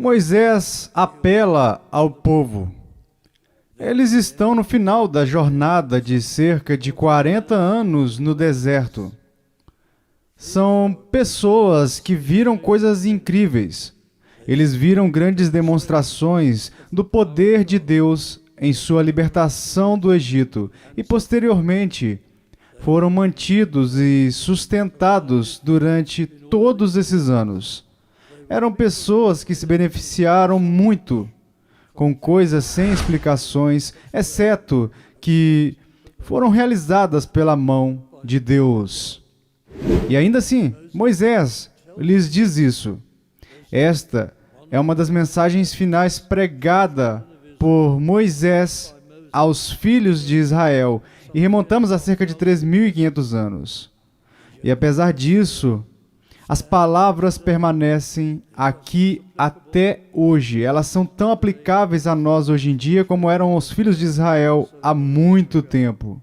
Moisés apela ao povo. Eles estão no final da jornada de cerca de 40 anos no deserto. São pessoas que viram coisas incríveis. Eles viram grandes demonstrações do poder de Deus em sua libertação do Egito e, posteriormente, foram mantidos e sustentados durante todos esses anos. Eram pessoas que se beneficiaram muito com coisas sem explicações, exceto que foram realizadas pela mão de Deus. E ainda assim, Moisés lhes diz isso. Esta é uma das mensagens finais pregada por Moisés aos filhos de Israel, e remontamos a cerca de 3.500 anos. E apesar disso, as palavras permanecem aqui até hoje. Elas são tão aplicáveis a nós hoje em dia como eram os filhos de Israel há muito tempo.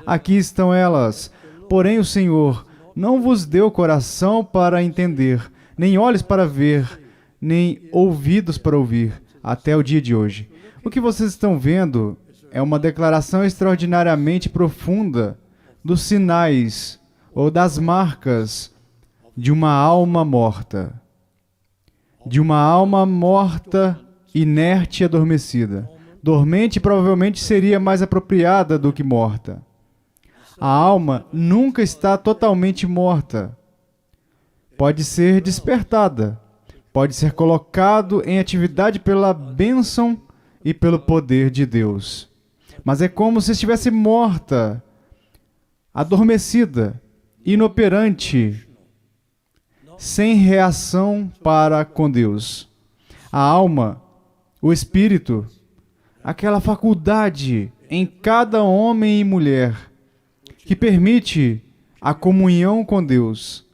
Aqui estão elas. Porém, o Senhor não vos deu coração para entender, nem olhos para ver, nem ouvidos para ouvir, até o dia de hoje. O que vocês estão vendo é uma declaração extraordinariamente profunda dos sinais ou das marcas de uma alma morta. De uma alma morta, inerte e adormecida. Dormente provavelmente seria mais apropriada do que morta. A alma nunca está totalmente morta. Pode ser despertada. Pode ser colocado em atividade pela bênção e pelo poder de Deus. Mas é como se estivesse morta, adormecida, inoperante, sem reação para com Deus. A alma, o espírito, aquela faculdade em cada homem e mulher que permite a comunhão com Deus,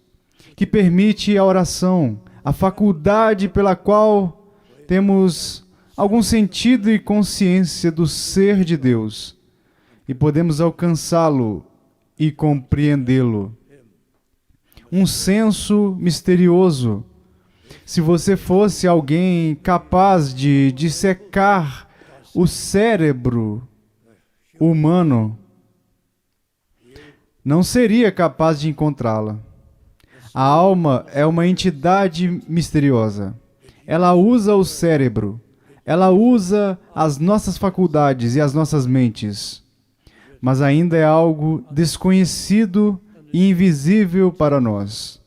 que permite a oração, a faculdade pela qual temos algum sentido e consciência do ser de Deus e podemos alcançá-lo e compreendê-lo. Um senso misterioso. Se você fosse alguém capaz de dissecar o cérebro humano, não seria capaz de encontrá-la. A alma é uma entidade misteriosa. Ela usa o cérebro. Ela usa as nossas faculdades e as nossas mentes. Mas ainda é algo desconhecido e invisível para nós.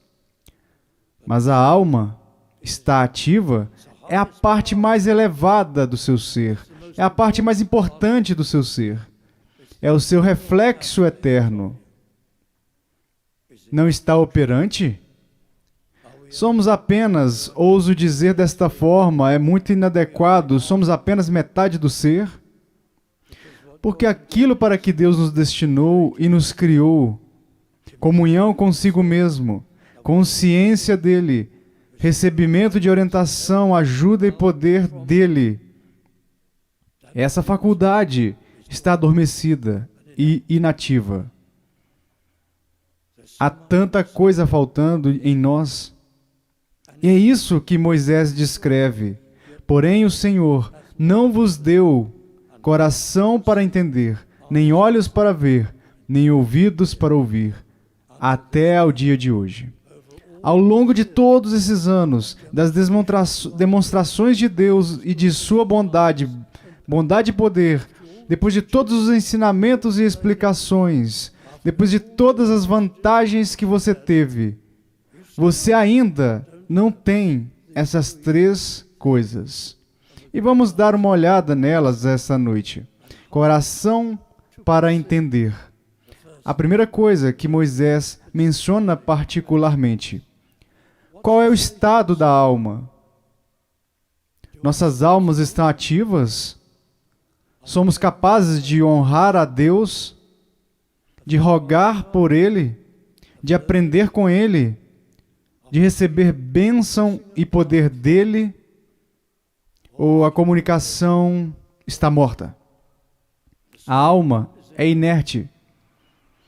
Mas a alma está ativa, é a parte mais elevada do seu ser, é a parte mais importante do seu ser, é o seu reflexo eterno. Não está operante? Somos apenas, ouso dizer desta forma, é muito inadequado, somos apenas metade do ser? Porque aquilo para que Deus nos destinou e nos criou, comunhão consigo mesmo, consciência dele, recebimento de orientação, ajuda e poder dele. Essa faculdade está adormecida e inativa. Há tanta coisa faltando em nós. E é isso que Moisés descreve. Porém, o Senhor não vos deu coração para entender, nem olhos para ver, nem ouvidos para ouvir, até ao dia de hoje. Ao longo de todos esses anos, das demonstrações de Deus e de sua bondade e poder, depois de todos os ensinamentos e explicações, depois de todas as vantagens que você teve, você ainda não tem essas três coisas. E vamos dar uma olhada nelas essa noite. Coração para entender. A primeira coisa que Moisés menciona particularmente. Qual é o estado da alma? Nossas almas estão ativas? Somos capazes de honrar a Deus? De rogar por Ele? De aprender com Ele? De receber bênção e poder dele? Ou a comunicação está morta? A alma é inerte.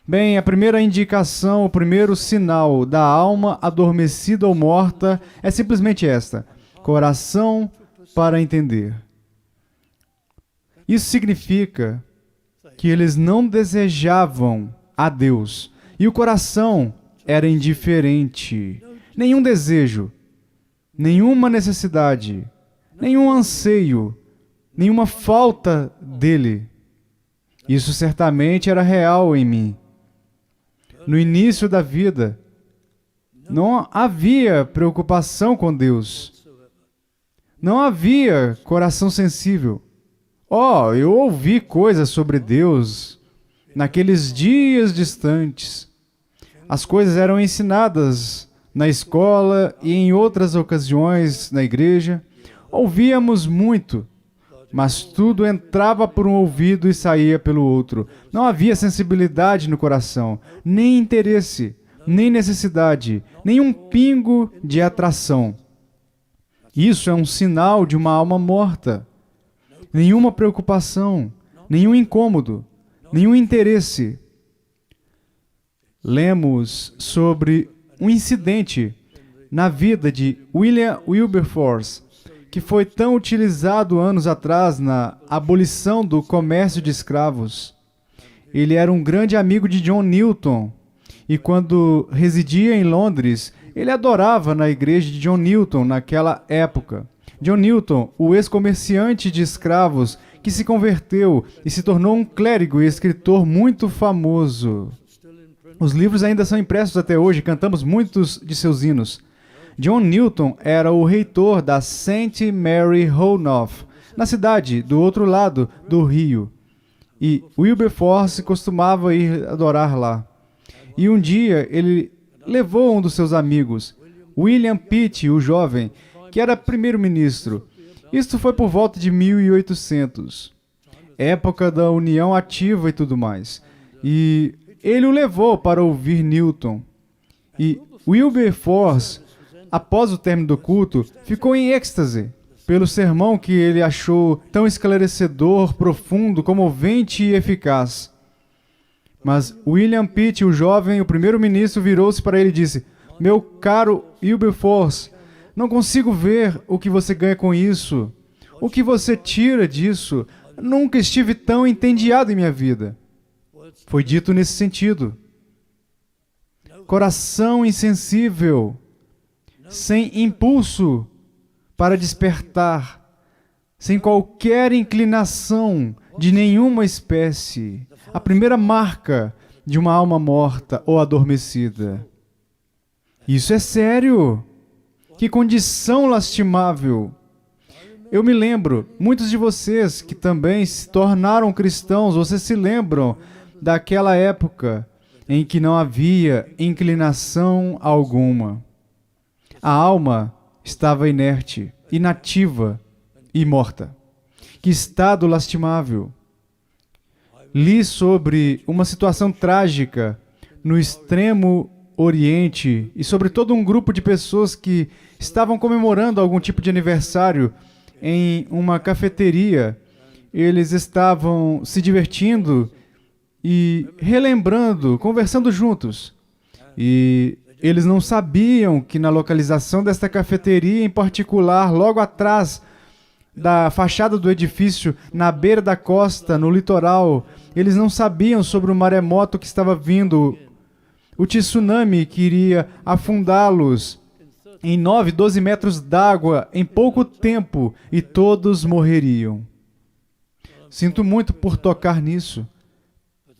Bem, a primeira indicação, o primeiro sinal da alma adormecida ou morta é simplesmente esta. coração para entender. Isso significa que eles não desejavam a Deus e o coração era indiferente. Nenhum desejo, nenhuma necessidade, nenhum anseio, nenhuma falta dele. Isso certamente era real em mim. No início da vida, não havia preocupação com Deus. Não havia coração sensível. Eu ouvi coisas sobre Deus naqueles dias distantes. As coisas eram ensinadas na escola e em outras ocasiões na igreja. Ouvíamos muito, mas tudo entrava por um ouvido e saía pelo outro. Não havia sensibilidade no coração, nem interesse, nem necessidade, nem um pingo de atração. Isso é um sinal de uma alma morta. Nenhuma preocupação, nenhum incômodo, nenhum interesse. Lemos sobre um incidente na vida de William Wilberforce, que foi tão utilizado anos atrás na abolição do comércio de escravos. Ele era um grande amigo de John Newton, e quando residia em Londres, ele adorava na igreja de John Newton naquela época. John Newton, o ex-comerciante de escravos, que se converteu e se tornou um clérigo e escritor muito famoso. Os livros ainda são impressos até hoje, cantamos muitos de seus hinos. John Newton era o reitor da St. Mary Roanoke, na cidade do outro lado do rio. E Wilberforce costumava ir adorar lá. E um dia ele levou um dos seus amigos, William Pitt, o jovem, que era primeiro-ministro. Isto foi por volta de 1800, época da União Ativa e tudo mais. E ele o levou para ouvir Newton. E Wilberforce, após o término do culto, ficou em êxtase pelo sermão que ele achou tão esclarecedor, profundo, comovente e eficaz. Mas William Pitt, o jovem, o primeiro-ministro, virou-se para ele e disse: "Meu caro Wilberforce, não consigo ver o que você ganha com isso. O que você tira disso? Nunca estive tão entediado em minha vida." Foi dito nesse sentido. Coração insensível, sem impulso para despertar, sem qualquer inclinação de nenhuma espécie. A primeira marca de uma alma morta ou adormecida. Isso é sério. Que condição lastimável! Eu me lembro, muitos de vocês que também se tornaram cristãos, vocês se lembram daquela época em que não havia inclinação alguma. A alma estava inerte, inativa e morta. Que estado lastimável! Li sobre uma situação trágica no extremo Oriente e sobre todo um grupo de pessoas que estavam comemorando algum tipo de aniversário em uma cafeteria. Eles estavam se divertindo e relembrando, conversando juntos. E eles não sabiam que na localização desta cafeteria em particular, logo atrás da fachada do edifício, na beira da costa, no litoral, eles não sabiam sobre o maremoto que estava vindo, o tsunami que iria afundá-los em 9, 12 metros d'água em pouco tempo e todos morreriam. Sinto muito por tocar nisso,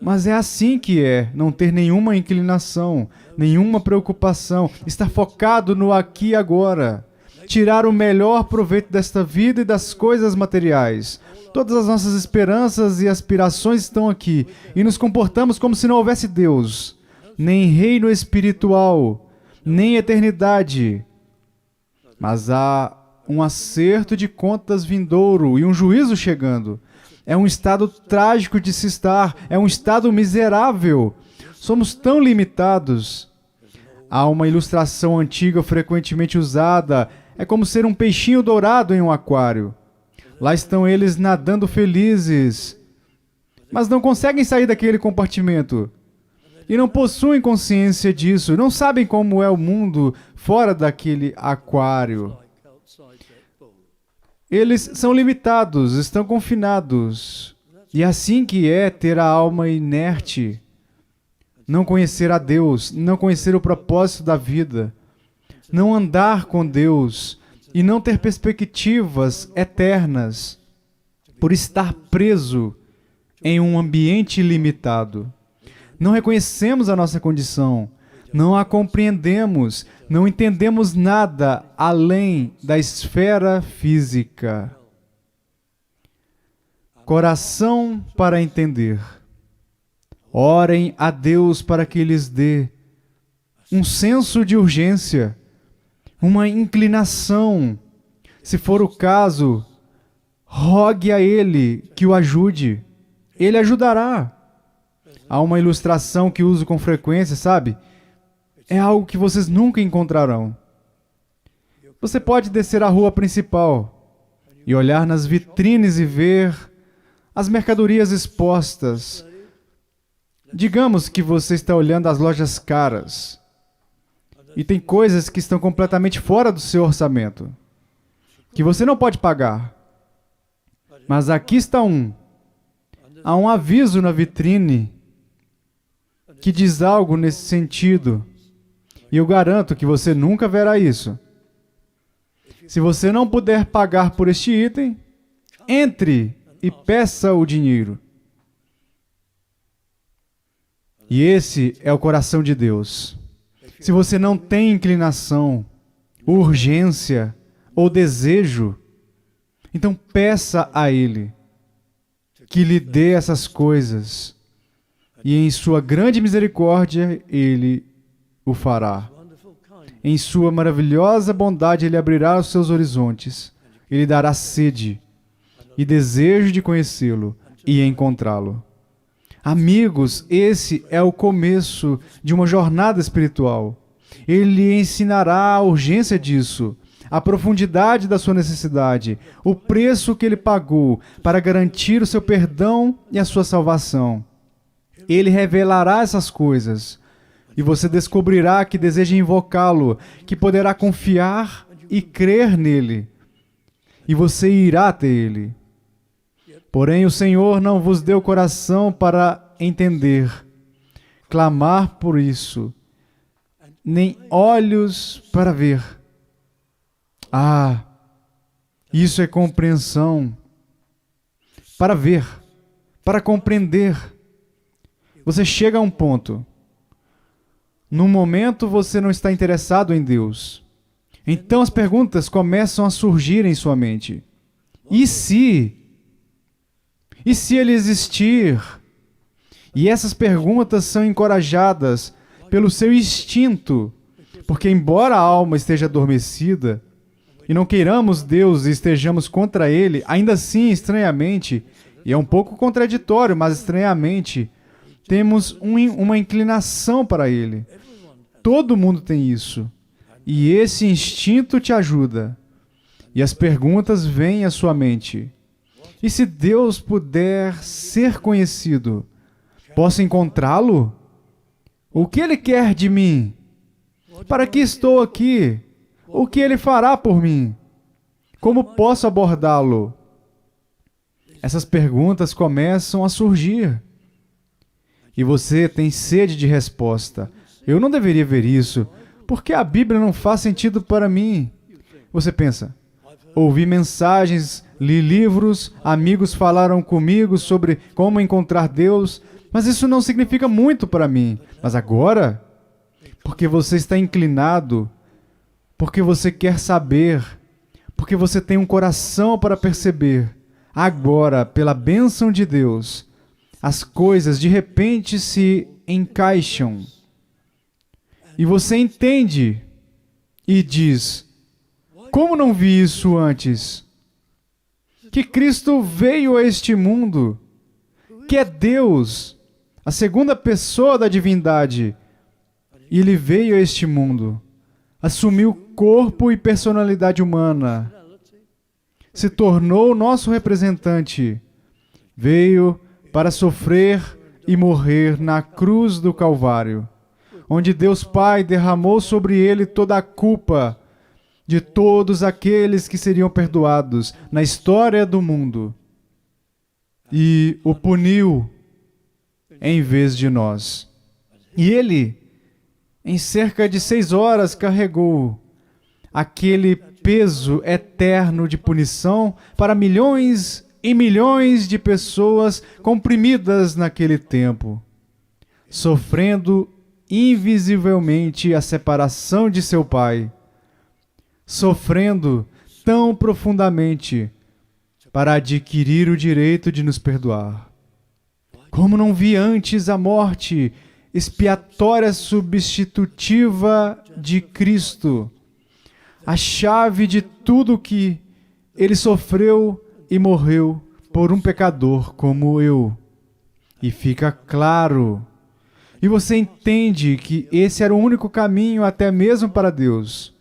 mas é assim que é, não ter nenhuma inclinação, nenhuma preocupação, estar focado no aqui e agora, tirar o melhor proveito desta vida e das coisas materiais. Todas as nossas esperanças e aspirações estão aqui e nos comportamos como se não houvesse Deus, nem reino espiritual, nem eternidade. Mas há um acerto de contas vindouro e um juízo chegando. É um estado trágico de se estar, é um estado miserável. Somos tão limitados. Há uma ilustração antiga frequentemente usada, é como ser um peixinho dourado em um aquário. Lá estão eles nadando felizes, mas não conseguem sair daquele compartimento. E não possuem consciência disso, não sabem como é o mundo fora daquele aquário. Eles são limitados, estão confinados. E assim que é ter a alma inerte, não conhecer a Deus, não conhecer o propósito da vida, não andar com Deus e não ter perspectivas eternas por estar preso em um ambiente limitado. Não reconhecemos a nossa condição, não a compreendemos, não entendemos nada além da esfera física. Coração para entender. Orem a Deus para que lhes dê um senso de urgência, uma inclinação. Se for o caso, rogue a Ele que o ajude. Ele ajudará. Há uma ilustração que uso com frequência, sabe? É algo que vocês nunca encontrarão. Você pode descer a rua principal e olhar nas vitrines e ver as mercadorias expostas. Digamos que você está olhando as lojas caras e tem coisas que estão completamente fora do seu orçamento, que você não pode pagar. Mas aqui está há um aviso na vitrine que diz algo nesse sentido. E eu garanto que você nunca verá isso. Se você não puder pagar por este item, entre e peça o dinheiro. E esse é o coração de Deus. Se você não tem inclinação, urgência ou desejo, então peça a Ele que lhe dê essas coisas. E em sua grande misericórdia, Ele o fará. Em sua maravilhosa bondade, Ele abrirá os seus horizontes. Ele dará sede e desejo de conhecê-lo e encontrá-lo. Amigos, esse é o começo de uma jornada espiritual. Ele lhe ensinará a urgência disso, a profundidade da sua necessidade, o preço que ele pagou para garantir o seu perdão e a sua salvação. Ele revelará essas coisas e você descobrirá que deseja invocá-lo, que poderá confiar e crer nele. E você irá até ele. Porém, o Senhor não vos deu coração para entender, clamar por isso, nem olhos para ver. Ah, isso é compreensão. Para ver, para compreender. Você chega a um ponto. Num momento você não está interessado em Deus. Então as perguntas começam a surgir em sua mente. E se? E se ele existir? E essas perguntas são encorajadas pelo seu instinto, porque embora a alma esteja adormecida e não queiramos Deus e estejamos contra Ele, ainda assim, estranhamente, e é um pouco contraditório, mas estranhamente, temos uma inclinação para Ele. Todo mundo tem isso. E esse instinto te ajuda. E as perguntas vêm à sua mente. E se Deus puder ser conhecido, posso encontrá-lo? O que Ele quer de mim? Para que estou aqui? O que Ele fará por mim? Como posso abordá-lo? Essas perguntas começam a surgir. E você tem sede de resposta. Eu não deveria ver isso. Por que a Bíblia não faz sentido para mim? Você pensa, ouvi mensagens, li livros, amigos falaram comigo sobre como encontrar Deus, mas isso não significa muito para mim. Mas agora, porque você está inclinado, porque você quer saber, porque você tem um coração para perceber, agora, pela bênção de Deus, as coisas de repente se encaixam. E você entende e diz, como não vi isso antes? Que Cristo veio a este mundo, que é Deus, a segunda pessoa da divindade, e Ele veio a este mundo, assumiu corpo e personalidade humana, se tornou nosso representante, veio para sofrer e morrer na cruz do Calvário, onde Deus Pai derramou sobre Ele toda a culpa de todos aqueles que seriam perdoados na história do mundo e o puniu em vez de nós. E ele, em cerca de 6 horas, carregou aquele peso eterno de punição para milhões e milhões de pessoas comprimidas naquele tempo, sofrendo invisivelmente a separação de seu Pai, sofrendo tão profundamente para adquirir o direito de nos perdoar. Como não vi antes a morte expiatória substitutiva de Cristo, a chave de tudo que ele sofreu e morreu por um pecador como eu. E fica claro, e você entende que esse era o único caminho até mesmo para Deus,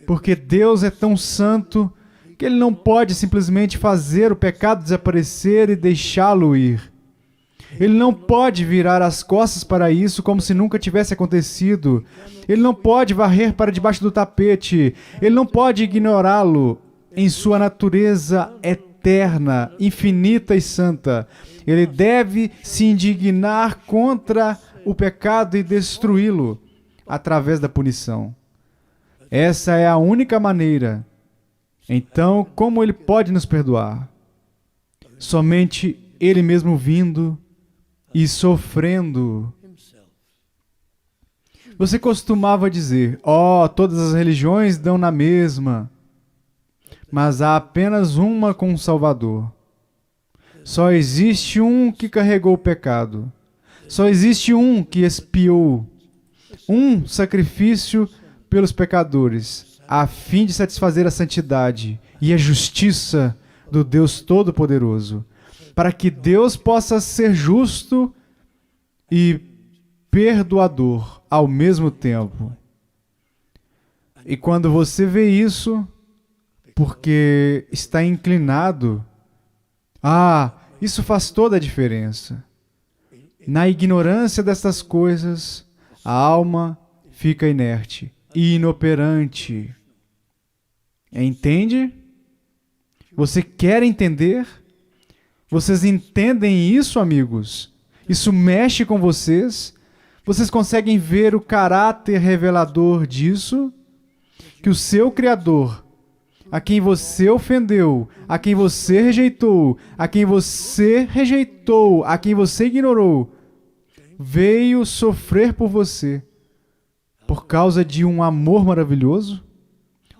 porque Deus é tão santo que ele não pode simplesmente fazer o pecado desaparecer e deixá-lo ir. Ele não pode virar as costas para isso como se nunca tivesse acontecido. Ele não pode varrer para debaixo do tapete. Ele não pode ignorá-lo em sua natureza eterna, infinita e santa. Ele deve se indignar contra o pecado e destruí-lo através da punição. Essa é a única maneira. Então, como ele pode nos perdoar? Somente ele mesmo vindo e sofrendo. Você costumava dizer, todas as religiões dão na mesma, mas há apenas uma com o Salvador. Só existe um que carregou o pecado. Só existe um que expiou. Um sacrifício pelos pecadores, a fim de satisfazer a santidade e a justiça do Deus Todo-Poderoso, para que Deus possa ser justo e perdoador ao mesmo tempo. E quando você vê isso, porque está inclinado, isso faz toda a diferença. Na ignorância destas coisas, a alma fica inerte e inoperante. Entende? Você quer entender? Vocês entendem isso, amigos? Isso mexe com vocês? Vocês conseguem ver o caráter revelador disso? Que o seu Criador, a quem você ofendeu, a quem você rejeitou, a quem você ignorou, veio sofrer por você, por causa de um amor maravilhoso?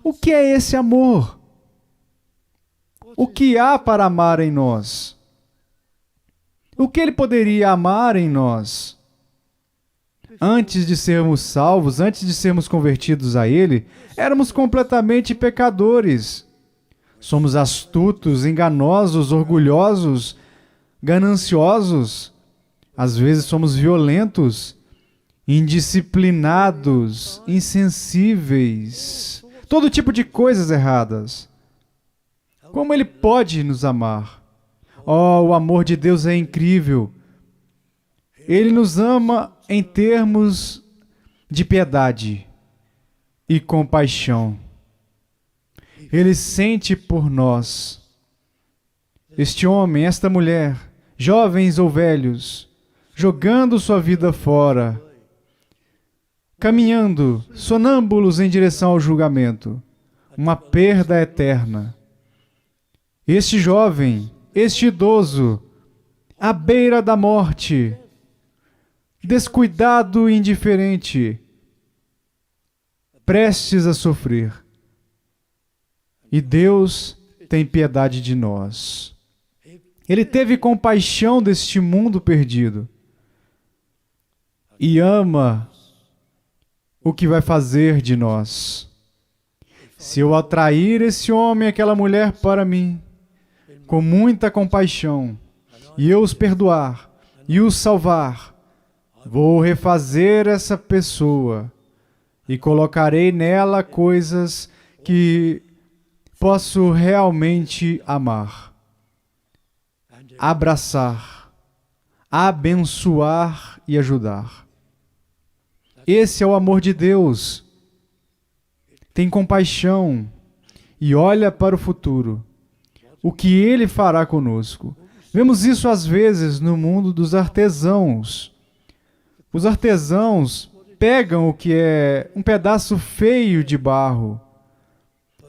O que é esse amor? O que há para amar em nós? O que ele poderia amar em nós? Antes de sermos salvos, antes de sermos convertidos a ele, éramos completamente pecadores. Somos astutos, enganosos, orgulhosos, gananciosos. Às vezes somos violentos, indisciplinados, insensíveis. Todo tipo de coisas erradas. Como ele pode nos amar? O amor de Deus é incrível. Ele nos ama em termos de piedade e compaixão. Ele sente por nós. Este homem, esta mulher, jovens ou velhos, jogando sua vida fora, caminhando, sonâmbulos em direção ao julgamento, uma perda eterna. Este jovem, este idoso, à beira da morte, descuidado e indiferente, prestes a sofrer. E Deus tem piedade de nós. Ele teve compaixão deste mundo perdido e ama o que vai fazer de nós. Se eu atrair esse homem e aquela mulher para mim, com muita compaixão, e eu os perdoar e os salvar, vou refazer essa pessoa e colocarei nela coisas que posso realmente amar, abraçar, abençoar e ajudar. Esse é o amor de Deus. tem compaixão e olha para o futuro, o que Ele fará conosco. Vemos isso às vezes no mundo dos artesãos. Os artesãos pegam o que é um pedaço feio de barro,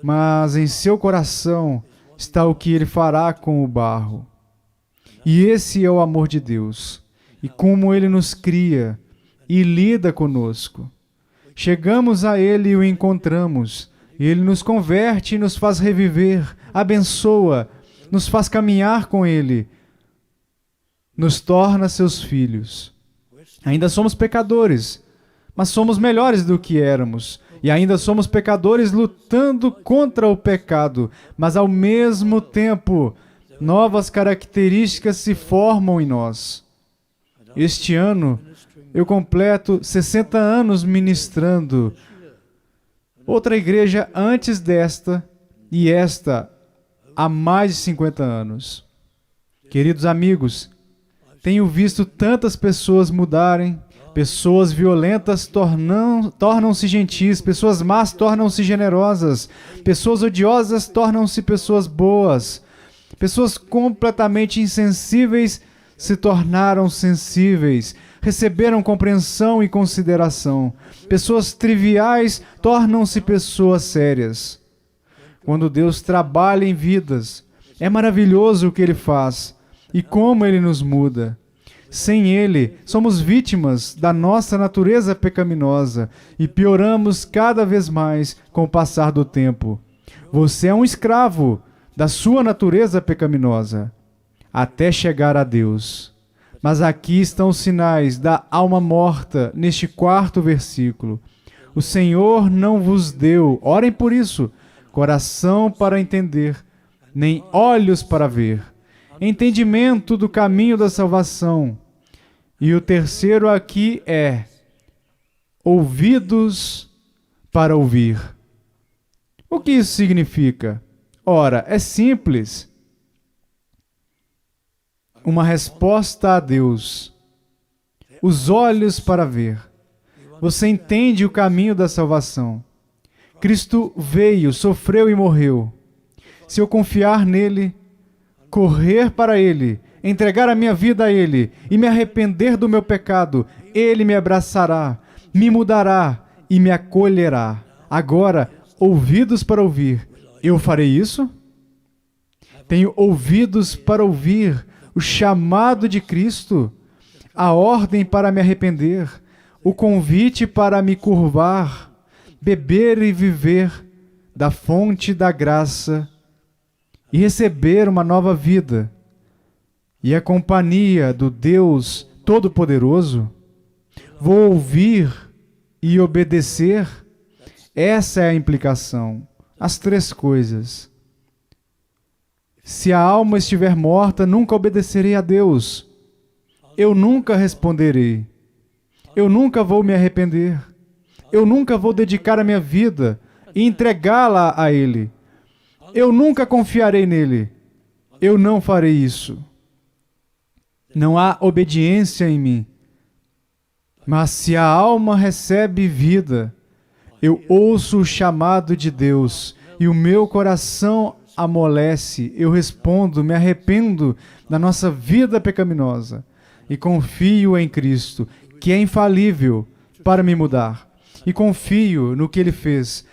mas em seu coração está o que Ele fará com o barro. E esse é o amor de Deus, e como Ele nos cria e lida conosco. Chegamos a Ele e o encontramos, e Ele nos converte e nos faz reviver, abençoa, nos faz caminhar com Ele, nos torna seus filhos. Ainda somos pecadores, mas somos melhores do que éramos. E ainda somos pecadores lutando contra o pecado, mas ao mesmo tempo, novas características se formam em nós. Este ano, eu completo 60 anos ministrando. Outra igreja antes desta, e esta há mais de 50 anos. Queridos amigos, tenho visto tantas pessoas mudarem. Pessoas violentas tornam-se gentis, pessoas más tornam-se generosas, pessoas odiosas tornam-se pessoas boas, pessoas completamente insensíveis se tornaram sensíveis, receberam compreensão e consideração, pessoas triviais tornam-se pessoas sérias. Quando Deus trabalha em vidas, é maravilhoso o que Ele faz e como Ele nos muda. Sem Ele, somos vítimas da nossa natureza pecaminosa e pioramos cada vez mais com o passar do tempo. Você é um escravo da sua natureza pecaminosa, até chegar a Deus. Mas aqui estão os sinais da alma morta, neste 4º versículo. O Senhor não vos deu, orem por isso, coração para entender, nem olhos para ver, entendimento do caminho da salvação. E o terceiro aqui é ouvidos para ouvir. O que isso significa? Ora, é simples. Uma resposta a Deus. Os olhos para ver. Você entende o caminho da salvação. Cristo veio, sofreu e morreu. Se eu confiar nele, correr para ele, entregar a minha vida a Ele e me arrepender do meu pecado, Ele me abraçará, me mudará e me acolherá. Agora, ouvidos para ouvir, eu farei isso? Tenho ouvidos para ouvir o chamado de Cristo, a ordem para me arrepender, o convite para me curvar, beber e viver da fonte da graça e receber uma nova vida. E a companhia do Deus Todo-Poderoso, vou ouvir e obedecer. Essa é a implicação. As 3 coisas. Se a alma estiver morta, nunca obedecerei a Deus. Eu nunca responderei. Eu nunca vou me arrepender. Eu nunca vou dedicar a minha vida e entregá-la a Ele. Eu nunca confiarei nele. Eu não farei isso. Não há obediência em mim. Mas se a alma recebe vida, eu ouço o chamado de Deus e o meu coração amolece. Eu respondo, me arrependo da nossa vida pecaminosa e confio em Cristo, que é infalível para me mudar. E confio no que Ele fez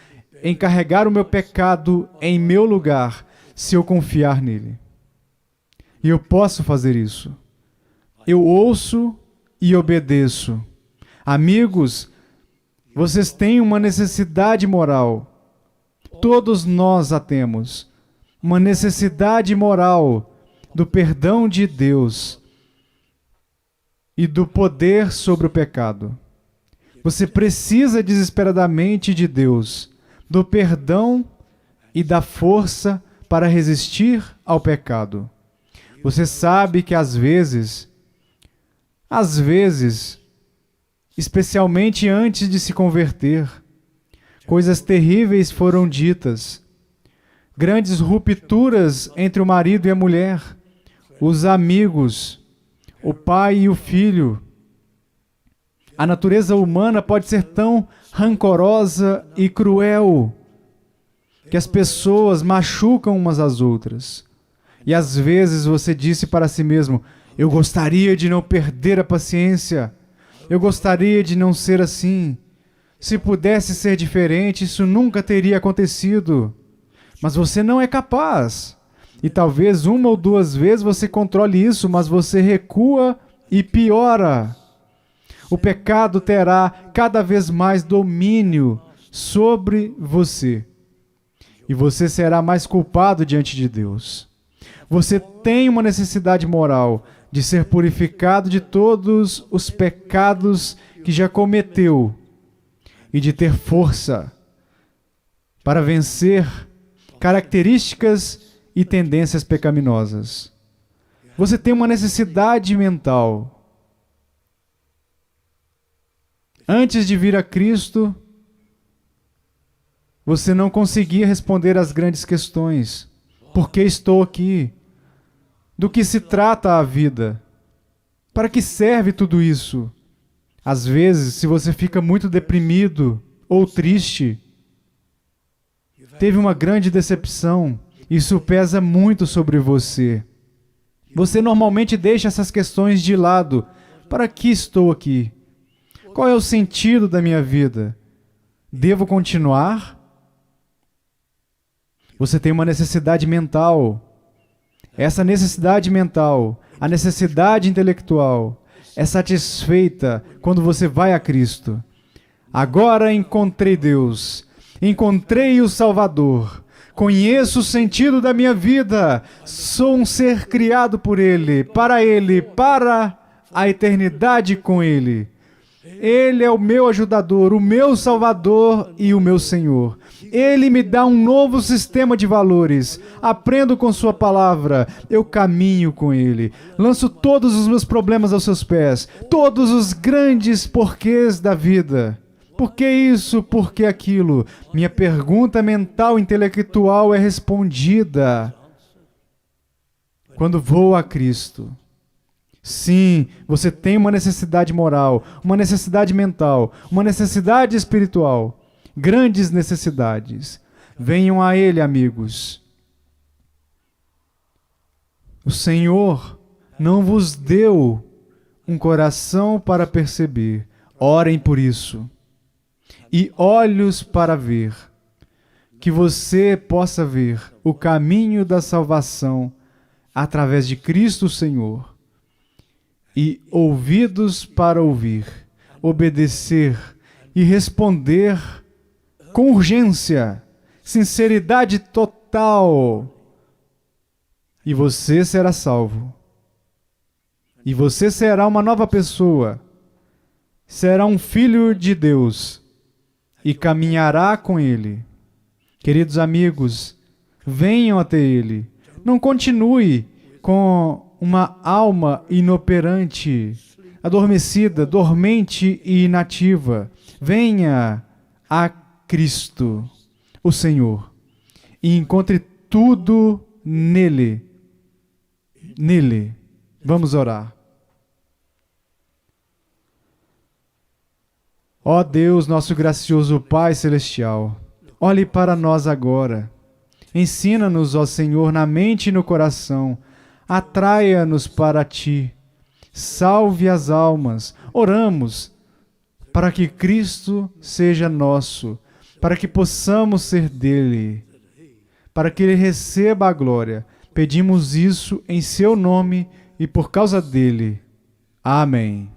em carregar o meu pecado em meu lugar, se eu confiar nele. E eu posso fazer isso. Eu ouço e obedeço. Amigos, vocês têm uma necessidade moral. Todos nós a temos. Uma necessidade moral do perdão de Deus e do poder sobre o pecado. Você precisa desesperadamente de Deus, do perdão e da força para resistir ao pecado. Você sabe que às vezes, especialmente antes de se converter, coisas terríveis foram ditas. Grandes rupturas entre o marido e a mulher, os amigos, o pai e o filho. A natureza humana pode ser tão rancorosa e cruel. que as pessoas machucam umas às outras. E às vezes você disse para si mesmo: eu gostaria de não perder a paciência. Eu gostaria de não ser assim. Se pudesse ser diferente, isso nunca teria acontecido. Mas você não é capaz. E talvez uma ou duas vezes você controle isso, mas você recua e piora. O pecado terá cada vez mais domínio sobre você. E você será mais culpado diante de Deus. Você tem uma necessidade moral de ser purificado de todos os pecados que já cometeu e de ter força para vencer características e tendências pecaminosas. Você tem uma necessidade mental. Antes de vir a Cristo, você não conseguia responder às grandes questões. Por que estou aqui? Do que se trata a vida? Para que serve tudo isso? Às vezes, se você fica muito deprimido ou triste, teve uma grande decepção, isso pesa muito sobre você. Você normalmente deixa essas questões de lado. Para que estou aqui? Qual é o sentido da minha vida? Devo continuar? Você tem uma necessidade mental. Essa necessidade mental, a necessidade intelectual, é satisfeita quando você vai a Cristo. Agora encontrei Deus, encontrei o Salvador, conheço o sentido da minha vida, sou um ser criado por Ele, para a eternidade com Ele. Ele é o meu ajudador, o meu Salvador e o meu Senhor. Ele me dá um novo sistema de valores. Aprendo com sua palavra, eu caminho com Ele. Lanço todos os meus problemas aos seus pés, todos os grandes porquês da vida. Por que isso? Por que aquilo? Minha pergunta mental intelectual é respondida quando vou a Cristo. Sim, você tem uma necessidade moral, uma necessidade mental, uma necessidade espiritual. Grandes necessidades. Venham a Ele, amigos. O Senhor não vos deu um coração para perceber. Orem por isso. E olhos para ver. Que você possa ver o caminho da salvação através de Cristo Senhor. E ouvidos para ouvir, obedecer e responder com urgência, sinceridade total. E você será salvo. E você será uma nova pessoa. Será um filho de Deus e caminhará com Ele. Queridos amigos, venham até Ele. Não continue com uma alma inoperante, adormecida, dormente e inativa. Venha a Cristo, o Senhor, e encontre tudo nele. Nele. Vamos orar. Ó Deus, nosso gracioso Pai Celestial, olhe para nós agora. Ensina-nos, ó Senhor, na mente e no coração. Atraia-nos para Ti. Salve as almas. Oramos para que Cristo seja nosso, para que possamos ser dele, para que Ele receba a glória. Pedimos isso em Seu nome e por causa dele. Amém.